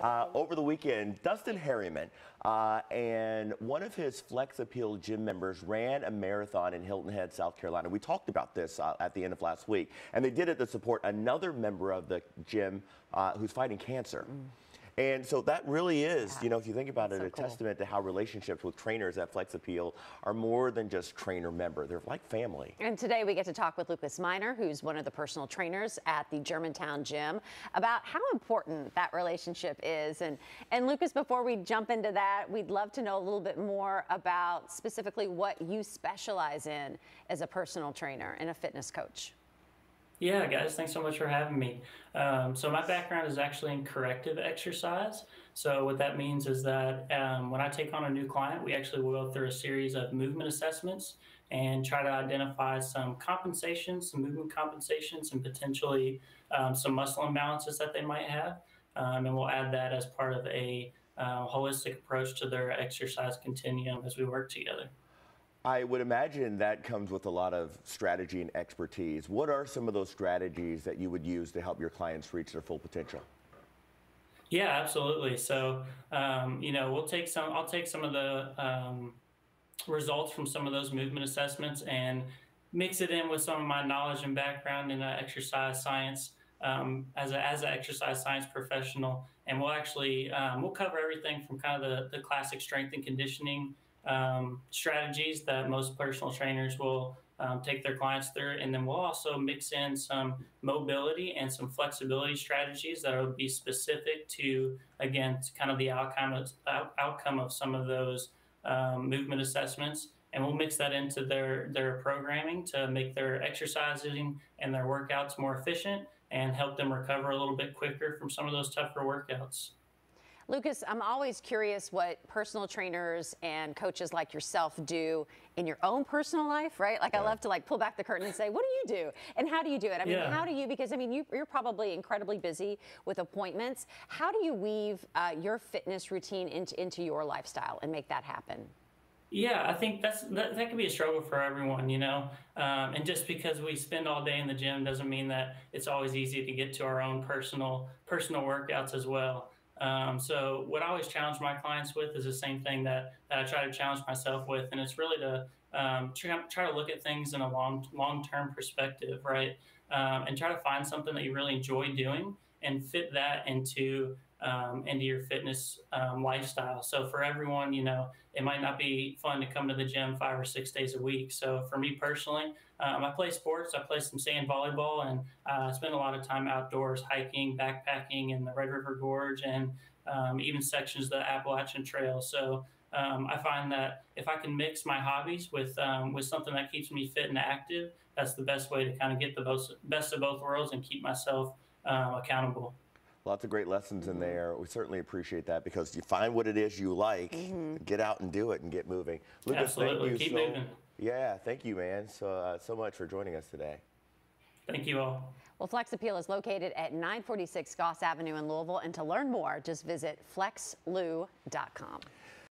Over the weekend, Dustin Harriman and one of his Flex Appeal gym members ran a marathon in Hilton Head, South Carolina. We talked about this at the end of last week, and they did it to support another member of the gym who's fighting cancer. And so that really is, you know, if you think about it, a testament to how relationships with trainers at Flex Appeal are more than just trainer-member. They're like family. And today we get to talk with Lucas Miner, who's one of the personal trainers at the Germantown Gym, about how important that relationship is. And Lucas, before we jump into that, we'd love to know a little bit more about specifically what you specialize in as a personal trainer and a fitness coach. Yeah, guys, thanks so much for having me. So my background is actually in corrective exercise. So what that means is that when I take on a new client, we actually will go through a series of movement assessments and try to identify some compensations, some movement compensations, and potentially some muscle imbalances that they might have. And we'll add that as part of a holistic approach to their exercise continuum as we work together. I would imagine that comes with a lot of strategy and expertise. What are some of those strategies that you would use to help your clients reach their full potential? Yeah, absolutely. So, you know, I'll take some of the results from some of those movement assessments and mix it in with some of my knowledge and background in exercise science as an exercise science professional. And we'll actually, we'll cover everything from kind of the classic strength and conditioning strategies that most personal trainers will take their clients through. And then we'll also mix in some mobility and some flexibility strategies that will be specific to, again, kind of the outcome of some of those movement assessments. And we'll mix that into their programming to make their exercising and their workouts more efficient and help them recover a little bit quicker from some of those tougher workouts. Lucas, I'm always curious what personal trainers and coaches like yourself do in your own personal life, right? Like, I love to pull back the curtain and say, what do you do? And how do you do it? I mean, how do you, because I mean, you're probably incredibly busy with appointments. How do you weave your fitness routine into your lifestyle and make that happen? Yeah, I think that can be a struggle for everyone, you know, and just because we spend all day in the gym doesn't mean that it's always easy to get to our own personal workouts as well. So what I always challenge my clients with is the same thing that I try to challenge myself with, and it's really to try to look at things in a long-term perspective, right? And try to find something that you really enjoy doing and fit that into your fitness lifestyle. So for everyone, you know, it might not be fun to come to the gym 5 or 6 days a week. So for me personally, I play sports. I play some sand volleyball, and I spend a lot of time outdoors hiking, backpacking in the Red River Gorge, and even sections of the Appalachian Trail. So I find that if I can mix my hobbies with something that keeps me fit and active, that's the best way to kind of get the best of both worlds and keep myself accountable. Lots of great lessons in there. We certainly appreciate that, because you find what it is you like, get out and do it and get moving. Lucas, absolutely. thank you. Keep moving. Yeah, thank you, man, so much for joining us today. Thank you all. Well, Flex Appeal is located at 946 Goss Avenue in Louisville, and to learn more, just visit flexlu.com.